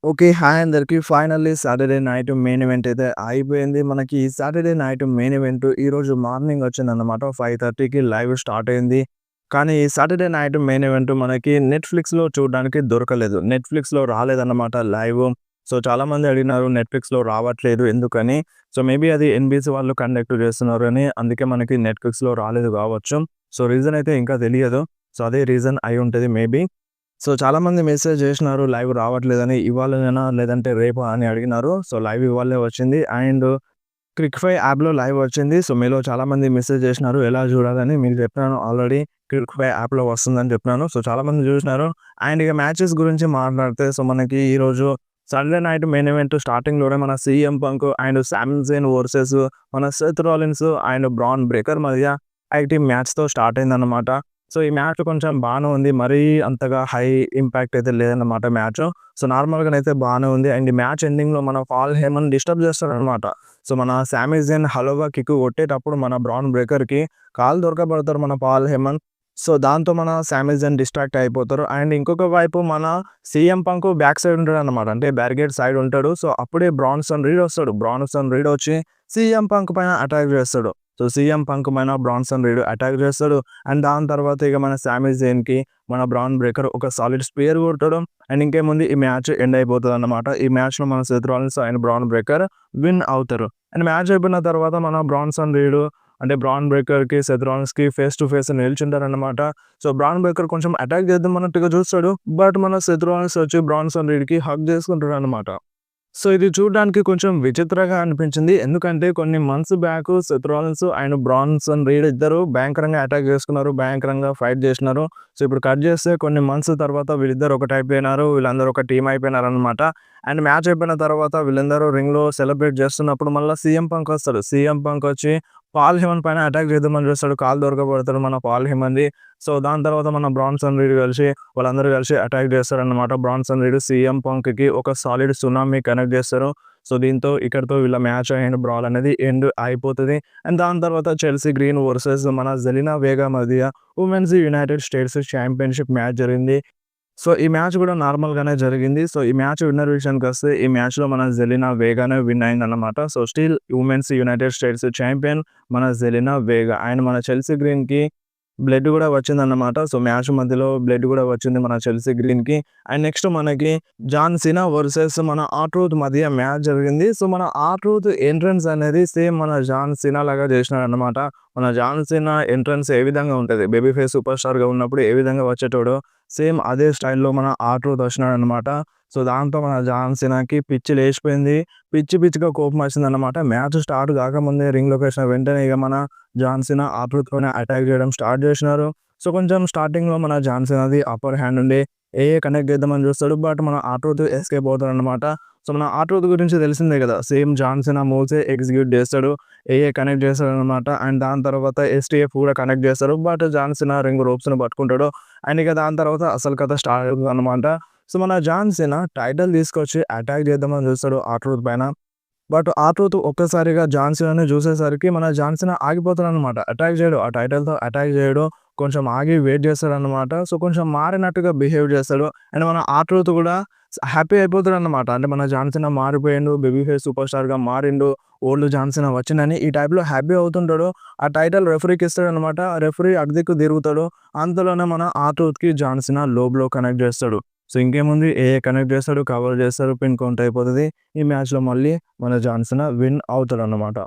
Okay. Hi అందరికి. Finally Saturday night main event అయితే అయిపోయింది. మనకి సాటర్‌డే నైట్ మెయిన్ ఈవెంట్ ఈరోజు మార్నింగ్ వచ్చిందన్నమాట. 5:30కి లైవ్ స్టార్ట్ అయింది. కానీ సాటర్‌డే నైట్ మెయిన్ ఈవెంట్ మనకి నెట్‌ఫ్లిక్స్‌లో చూడడానికి దొరకలేదు. నెట్‌ఫ్లిక్స్‌లో రాలేదన్నమాట లైవ్. సో, చాలామంది అడిగినారు నెట్‌ఫ్లిక్స్‌లో రావట్లేదు ఎందుకని. సో, మేబీ అది ఎన్‌బీసీ వాళ్ళు కండక్ట్ చేస్తున్నారు అని అందుకే మనకి నెట్‌ఫ్లిక్స్‌లో రాలేదు కావచ్చు. సో, రీజన్ అయితే ఇంకా తెలియదు. సో, అదే రీజన్ అయ్యుంటది మేబీ. సో, చాలామంది మెసేజ్ జేసినారు లైవ్ రావట్లేదని. ఇవాళనేనా లేదంటే రేపా అని అడిగినారు. సో, లైవ్ ఇవాళే వచ్చింది. అండ్ క్రిక్‌ఫై యాప్‌లో లైవ్ వచ్చింది. సో, మీలో చాలామంది మెసేజ్ జేసినారు ఎలా జూడాలని. మీకు చెప్పినాను ఆల్రెడీ క్రిక్‌ఫై యాప్‌లో వస్తుందని చెప్పినాను. సో, చాలామంది జూసినారు. అండ్ ఇక మ్యాచెస్ గురించి మాట్లాడితే సో, మనకి ఈరోజు సండే నైట్ మెయిన్ ఈవెంట్ స్టార్టింగ్‌లోనే మన సీఎం పంక్ అండ్ సామీ జైన్ వర్సెస్ మన Seth Rollins and bran breaker మధ్య ఐటీ మ్యాచ్‌తో స్టార్ట్ అయిందన్నమాట. సో, ఈ మ్యాచ్ కొంచెం బానే ఉంది. మరీ అంతగా హై ఇంపాక్ట్ అయితే లేదన్నమాట మ్యాచు. సో, నార్మల్‌గానైతే బానే ఉంది. అండ్ ఈ మ్యాచ్ ఎండింగ్‌లో మన పాల్ హేమన్ డిస్టర్బ్ చేస్తాడనమాట. సో, మన సామీ జైన్ హలోవా కిక్ కొట్టేటప్పుడు మన బ్రాన్ బ్రేకర్‌కి కాళ్ళు దొరకబడతారు మన పాల్ హేమన్. సో, దాంతో మన సామీ జైన్ డిస్ట్రాక్ట్ అయిపోతారు. అండ్ ఇంకొక వైపు మన సీఎం పంక్ బ్యాక్ సైడ్ ఉంటాడనమాట. అంటే బ్యారికేడ్ సైడ్ ఉంటాడు. సో, అప్పుడే బ్రాన్సన్ రీడ్ వస్తాడు. బ్రాన్సన్ రీడ్ వచ్చి సీఎం పంక్ పైన అటాక్ చేస్తాడు. సో, సీఎం పంక్ పైన బ్రాన్సన్ రీడ్ అటాక్ చేస్తాడు. అండ్ దాని తర్వాత ఇక మన సామీ జైన్‌కి మన బ్రాన్ బ్రేకర్ ఒక సాలిడ్ స్పేర్ కొడతాడు. అండ్ ఇంకేముంది ఈ మ్యాచ్ ఎండ్ అయిపోతదన్నమాట. ఈ మ్యాచ్‌లో మన Seth Rollins and bran breaker win అవుతారు. అండ్ మ్యాచ్ అయిపోయిన తర్వాత మన బ్రాన్సన్ రీడ్ అంటే bran బ్రేకర్‌కి, Seth రాలిన్స్‌కి face to face నిల్చుంటారన్నమాట. సో, బ్రాన్ బ్రేకర్ కొంచెం అటాక్ చేద్దాం అన్నట్టుగా చూస్తాడు. బట్ మన సెత్ రాలిన్స్ వచ్చి బ్రాన్సన్ రీడ్‌కి హగ్ చేసుకుంటాడన్నమాట. సో, ఇది చూడ్డానికి కొంచెం విచిత్రంగా అనిపించింది. ఎందుకంటే కొన్ని months back Seth Rollins and Bronson Reed ఇద్దరు భయంకరంగా అటాక్ చేసుకున్నారు. భయంకరంగా ఫైట్ చేసినారు. సో, ఇప్పుడు కట్ చేస్తే కొన్ని మంత్స్ తర్వాత వీళ్ళిద్దరు ఒకటైపోయినారు. వీళ్ళందరూ ఒక టీమ్ అయిపోయినారనమాట. అండ్ మ్యాచ్ అయిపోయిన తర్వాత వీళ్ళందరూ రింగ్‌లో సెలబ్రేట్ చేస్తున్నప్పుడు మళ్ళా సీఎం పంక్ వస్తాడు. సీఎం పంక్ వచ్చి పాల్ హేమన్ పైన అటాక్ చేద్దామని చూస్తాడు. కాళ్ళు దొరకబడతాడు మన పాల్ హేమన్‌ది. సో, దాని తర్వాత మన బ్రాన్సన్ రీడ్ కలిసి వాళ్ళందరూ కలిసి అటాక్ చేస్తారనమాట. బ్రాన్సన్ రీడ్ సీఎం పంక్‌కి ఒక సాలిడ్ సునామీ కనెక్ట్ చేస్తారు. సో, దీంతో ఇక్కడితో వీళ్ళ మ్యాచ్ అండ్ బ్రాల్ అనేది ఎండ్ అయిపోతది. అండ్ దాని తర్వాత చెల్సీ గ్రీన్ వర్సెస్ మన జెలినా వేగా మధ్య women's United States championship match జరిగింది. సో, ఈ మ్యాచ్ కూడా నార్మల్‌గానే జరిగింది. సో, ఈ మ్యాచ్ విన్నర్ విషయానికొస్తే ఈ మ్యాచ్‌లో మన జెలినా వేగానే విన్ అయిందన్నమాట. So, still women's United States champion మన జెలినా వేగా. అండ్ మన చెల్సీ గ్రీన్‌కి బ్లడ్ గూడా వచ్చిందన్నమాట. సో, మ్యాచ్ మధ్యలో బ్లడ్ గూడా వచ్చింది మన చెల్సీ గ్రీన్‌కి. అండ్ నెక్స్ట్ మనకి జాన్ సీనా వర్సెస్ మన ఆర్-ట్రూత్ మధ్య మ్యాచ్ జరిగింది. సో, మన ఆర్-ట్రూత్ ఎంట్రన్స్ అనేది సేమ్ మన జాన్ సీనా లాగా చేసినాడన్నమాట. మన జాన్ సీనా ఎంట్రన్స్ ఏ విధంగా ఉంటది, బేబీ ఫేస్ సూపర్ స్టార్‌గా ఉన్నప్పుడు ఏ విధంగా వచ్చేటోడో సేమ్ అదే స్టైల్‌లో మన ఆర్-ట్రూత్ వచ్చినాడన్నమాట. సో, దాంతో మన జాన్ సీనాకి పిచ్చి లేచిపోయింది. పిచ్చి పిచ్చిగా కోపమొచ్చిందన్నమాట. మ్యాచ్ స్టార్ట్ కాకముందే రింగ్‌లోకొచ్చిన వెంటనే ఇగ మన జాన్ సీనా ఆర్-ట్రూత్ పైన అటాక్ చేయడం స్టార్ట్ చేసినారు. సో, కొంచెం స్టార్టింగ్‌లో మన జాన్ సీనాది అప్పర్ హ్యాండ్ ఉండి కనెక్ట్ చేద్దామని చూస్తాడు. బట్ మన ఆర్-ట్రూత్ ఎస్కేప్ అవుతాడన్నమాట. సో, మన ఆర్-ట్రూత్ గురించి తెలిసిందే కదా! సేమ్ జాన్ సీనా మూవ్సే ఎగ్జిక్యూట్ చేస్తాడు. కనెక్ట్ చేస్తాడన్నమాట. అండ్ దాని తర్వాత ఎస్టీఎఫ్ కూడా కనెక్ట్ చేస్తారు. బట్ జాన్ సీనా రింగ్ రోప్స్‌ని పట్టుకుంటాడు. అండ్ ఇక దాని తర్వాత అసలు కథ స్టార్ట్ అవుతుందన్నమాట. సో, మన జాన్ సీనా టైటిల్ తీసుకొచ్చి అటాక్ చేద్దామని చూస్తాడు ఆర్-ట్రూత్ పైన. బట్ ఆర్-ట్రూత్ ఒక్కసారిగా జాన్ సీనాని చూసేసరికి మన జాన్ సీనా ఆగిపోతాడనమాట. అటాక్ చేయడు. ఆ టైటిల్‌తో అటాక్ చేయడు. కొంచెం ఆగి వెయిట్ చేస్తాడనమాట. సో, కొంచెం మారినట్టుగా బిహేవ్ చేస్తాడు. అండ్ మన ఆర్-ట్రూత్ కూడా హ్యాపీ అయిపోతాడనమాట. అంటే మన జాన్ సీనా మారిపోయిండు. బేబీ ఫేస్ సూపర్ స్టార్‌గా మారిండు. ఓల్డ్ జాన్ సీనా వచ్చిండని ఈ టైప్‌లో హ్యాపీ అవుతుంటాడు. ఆ టైటిల్ రెఫరీకి ఇస్తాడనమాట. రెఫరీ అటు దిక్కు తిరుగుతాడు. అంతలోనే మన ఆర్-ట్రూత్‌కి John Cena low blow connect చేస్తాడు. సో, ఇంకేముంది కనెక్ట్ చేస్తాడు, కవర్ చేస్తారు, పిన్ కౌంట్ అయిపోతది. ఈ మ్యాచ్‌లో మళ్ళీ మన జాన్ సీనా విన్ అవుతాడన్నమాట.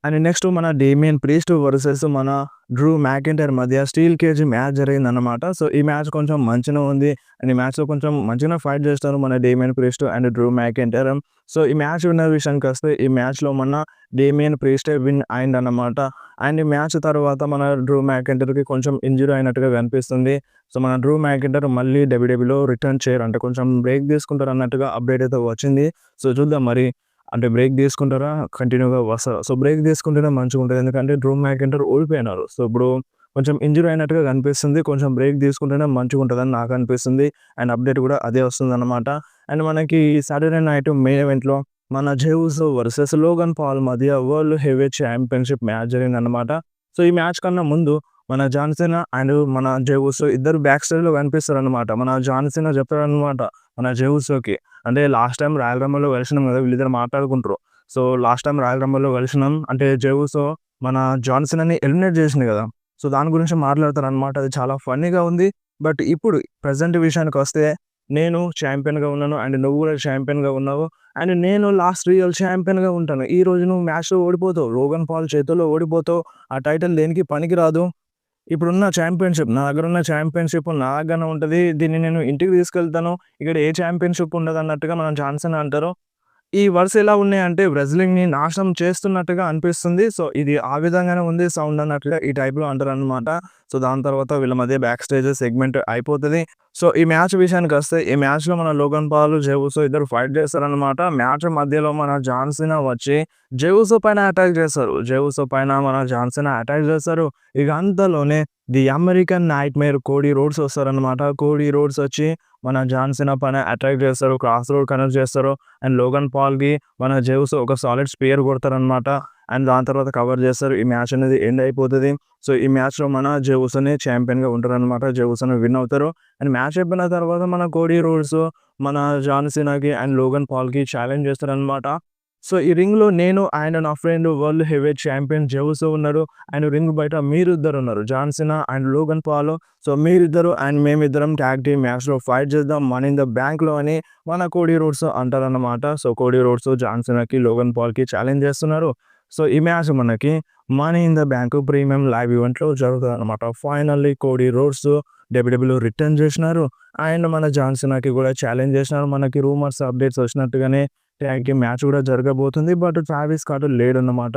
అండ్ నెక్స్ట్ మన డేమియన్ ప్రీస్ట్ వర్సెస్ మన డ్రూ మ్యాకింటైర్ మధ్య స్టీల్ కేజ్ మ్యాచ్ జరిగిందన్నమాట. సో, ఈ మ్యాచ్ కొంచెం మంచిగానే ఉంది. అండ్ ఈ మ్యాచ్‌లో కొంచెం మంచిగానే ఫైట్ చేస్తారు మన Damian priest and Drew McIntyre. So, ఈ మ్యాచ్ విన్నర్ విషయానికొస్తే ఈ మ్యాచ్‌లో మన డేమియన్ ప్రీస్టే విన్ అయిందన్నమాట. అండ్ ఈ మ్యాచ్ తర్వాత మన డ్రూ మ్యాకింటైర్‌కి కొంచెం ఇంజ్యూరీ అయినట్టుగా కనిపిస్తుంది. సో, మన డ్రూ మ్యాకింటైర్ మళ్ళీ డబ్ల్యూడబ్ల్యూలో రిటర్న్ చేయరు. అంటే కొంచెం బ్రేక్ తీసుకుంటారు అన్నట్టుగా అప్డేట్ అయితే వచ్చింది. సో, చూద్దాం మరి. అంటే బ్రేక్ తీసుకుంటారా? కంటిన్యూ‌గా వస్తారా? సో, బ్రేక్ తీసుకుంటేనే మంచిగుంటది. ఎందుకంటే డ్రూ మ్యాకింటైర్ ఓడిపోయినారు. సో, ఇప్పుడు కొంచెం ఇంజ్యూరీ అయినట్టుగా కనిపిస్తుంది. కొంచెం బ్రేక్ తీసుకుంటేనే మంచిగుంటదని నాకు అనిపిస్తుంది. అండ్ అప్డేట్ కూడా అదే వస్తుందన్నమాట. అండ్ మనకి సాటర్‌డే నైట్ మెయిన్ ఈవెంట్‌లో మన జే ఉసో వర్సెస్ లోగన్ పాల్ మధ్య వరల్డ్ హెవీవెయిట్ ఛాంపియన్‌షిప్ మ్యాచ్ జరిగిందన్నమాట. సో, ఈ మ్యాచ్ కన్నా ముందు మన జాన్ సీనా అండ్ మన జే ఉసో ఇద్దరు బ్యాక్ స్టేజ్‌లో కనిపిస్తారన్నమాట. మన జాన్ సీనా చెప్తాడన్నమాట మన జే ఉసోకి, అంటే లాస్ట్ టైమ్ రాయల్ రంబల్‌లో కలిసినాం కదా! వీళ్ళిద్దరు మాట్లాడుకుంటారు. సో, లాస్ట్ టైమ్ రాయల్ రంబల్‌లో కలిసినాం. అంటే జే ఉసో మన జాన్సన్‌ని ఎలిమినేట్ చేసిండు కదా! సో, దాని గురించి మాట్లాడతారనమాట. అది చాలా ఫన్నీగా ఉంది. బట్ ఇప్పుడు ప్రెజెంట్ విషయానికొస్తే నేను ఛాంపియన్‌గా ఉన్నాను. అండ్ నువ్వు కూడా ఛాంపియన్‌గా ఉన్నావు. అండ్ నేను లాస్ట్ రియల్ ఛాంపియన్‌గా ఉంటాను. ఈరోజు నువ్వు మ్యాచ్‌లో ఓడిపోతావు. లోగన్ పాల్ చేతుల్లో ఓడిపోతావు. ఆ టైటిల్ దేనికి పనికిరాదు. ఇప్పుడున్న ఛాంపియన్‌షిప్ నా దగ్గరున్న ఛాంపియన్‌షిప్ నా దగ్గరనే ఉంటది. దీన్ని నేను ఇంటికి తీసుకెళ్తాను. ఇక్కడ ఏ ఛాంపియన్‌షిప్ ఉండదన్నట్టుగా మన జాన్సన్ అంటారు. ఈ వరుస ఎలా ఉన్నాయంటే రెజ్లింగ్‌ని నాశనం చేస్తున్నట్టుగా అనిపిస్తుంది. సో, ఇది ఆ విధంగానే ఉంది సౌండ్ అన్నట్టుగా ఈ టైప్‌లో అంటారనమాట. సో, దాని తర్వాత వీళ్ళ మధ్య బ్యాక్ స్టేజ్ సెగ్మెంట్ అయిపోతది. సో, ఈ మ్యాచ్ విషయానికొస్తే ఈ మ్యాచ్‌లో మన లోగన్ పాల్, జే ఉసో ఇద్దరు ఫైట్ చేస్తారనమాట. మ్యాచ్ మధ్యలో మన జాన్ సీనా వచ్చి జే ఉసో పైన అటాక్ చేస్తారు. జే ఉసో పైన మన జాన్ సీనా అటాక్ చేస్తారు. ఇక అంతలోనే the American nightmare Cody roads వస్తారనమాట. కోడీ రోడ్స్ వచ్చి మన జాన్ సీనా పైన అటాక్ చేస్తారు. క్రాస్ రోడ్ కనెక్ట్ చేస్తారు. అండ్ లోగన్ పాల్‌కి మన జే ఉసో ఒక సాలిడ్ స్పియర్ కొడతారనమాట. అండ్ దాని తర్వాత కవర్ చేస్తారు. ఈ మ్యాచ్ అనేది ఎండ్ అయిపోతది. సో, ఈ మ్యాచ్‌లో మన జే ఉసోనే ఛాంపియన్‌గా ఉంటారనమాట. జే ఉసోనే విన్ అవుతారు. అండ్ మ్యాచ్ అయిపోయిన తర్వాత మన కోడీ రోడ్స్ మన జాన్ సీనాకి అండ్ లోగన్ పాల్‌కి ఛాలెంజ్ చేస్తారనమాట. సో, ఈ రింగ్‌లో నేను అండ్ నా friend world heavyweight champion Jey Uso ఉన్నారు. అండ్ రింగ్ బయట మీరిద్దరున్నారు. John Cena and Logan Paul. So, మీరిద్దరు అండ్ మేమిద్దరం టాగ్ టీమ్ మ్యాచ్‌లో ఫైట్ చేద్దాం మనీ ఇన్ ద బ్యాంక్‌లో అని మన కోడీ రోడ్స్ అంటారన్నమాట. సో, కోడీ రోడ్స్ జాన్ సీనాకి, లోగన్ పాల్‌కి ఛాలెంజ్ చేస్తున్నారు. సో, ఈ మ్యాచ్ మనకి money in the bank premium live ఈవెంట్‌లో జరుగుతదనమాట. Finally Cody Rhodes WWE return చేసినారు. అండ్ మన జాన్ సీనాకి కూడా ఛాలెంజ్ చేసినారు. మనకి రూమర్స్ అప్డేట్స్ వచ్చినట్టుగానే ట్యాగ్ టీమ్ మ్యాచ్ కూడా జరగబోతుంది. బట్ ట్రావిస్ స్కాట్ లేడన్నమాట.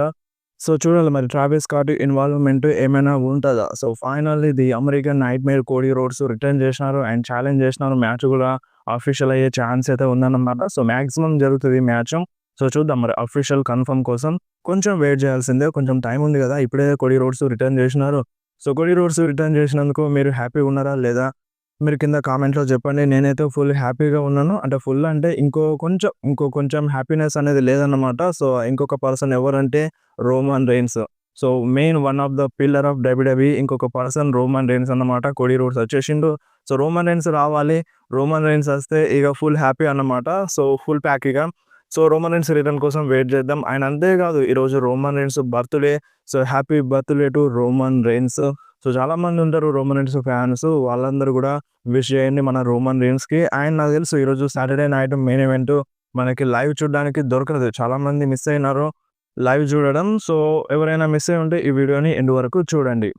సో, చూడాలి మరి ట్రావిస్ స్కాట్ ఇన్వాల్వ్‌మెంట్ ఏమైనా ఉంటదా? So, finally the American nightmare Cody Rhodes return చేసినారు అండ్ ఛాలెంజ్ చేసినారు. మ్యాచ్ కూడా అఫీషియల్ అయ్యే ఛాన్స్ అయితే ఉందన్నమాట. సో, మాక్సిమం జరుగుతది ఈ మ్యాచ్. సో, చూద్దాం మరి అఫీషియల్ కన్ఫర్మ్ కోసం కొంచెం వెయిట్ చేయాల్సిందే. కొంచెం టైం ఉంది కదా! ఇప్పుడే కోడీ రోడ్స్ రిటర్న్ చేసినారు. సో, కోడీ రోడ్స్ రిటర్న్ చేసినందుకు మీరు హ్యాపీగా ఉన్నారా? లేదా? మీరు కింద కామెంట్‌లో చెప్పండి. నేనైతే ఫుల్ హ్యాపీగా ఉన్నాను. అంటే ఫుల్ అంటే ఇంకో కొంచెం హ్యాపీనెస్ అనేది లేదన్నమాట. సో, ఇంకొక పర్సన్ ఎవరంటే Roman Reigns. So, main one of the pillar of WWE ఇంకొక పర్సన్ రోమన్ రెయిన్స్ అన్నమాట. కోడీ రోడ్స్ వచ్చేసిండు. సో, రోమన్ రెయిన్స్ రావాలి. రోమన్ రెయిన్స్ వస్తే ఇక ఫుల్ హ్యాపీ అన్నమాట. సో, ఫుల్ ప్యాక్ ఇక. సో, రోమన్ రెయిన్స్ రిటర్న్ కోసం వెయిట్ చేద్దాం. అండ్ అంతేకాదు ఈరోజు Roman Reigns birthday. So, happy birthday to Roman Reigns. So, చాలామంది ఉంటారు రోమన్ రెయిన్స్ ఫ్యాన్స్. వాళ్ళందరూ కూడా విష్ చేయండి మన రోమన్ రెయిన్స్‌కి. అండ్ నాకు తెలుసు ఈరోజు సాటర్‌డే నైట్ మెయిన్ ఈవెంట్ మనకి లైవ్ చూడడానికి దొరకదు. చాలామంది మిస్ అయినారు లైవ్ చూడడం. సో, ఎవరైనా మిస్ అయ్యి ఉంటే ఈ వీడియోని ఎండ్ వరకు చూడండి.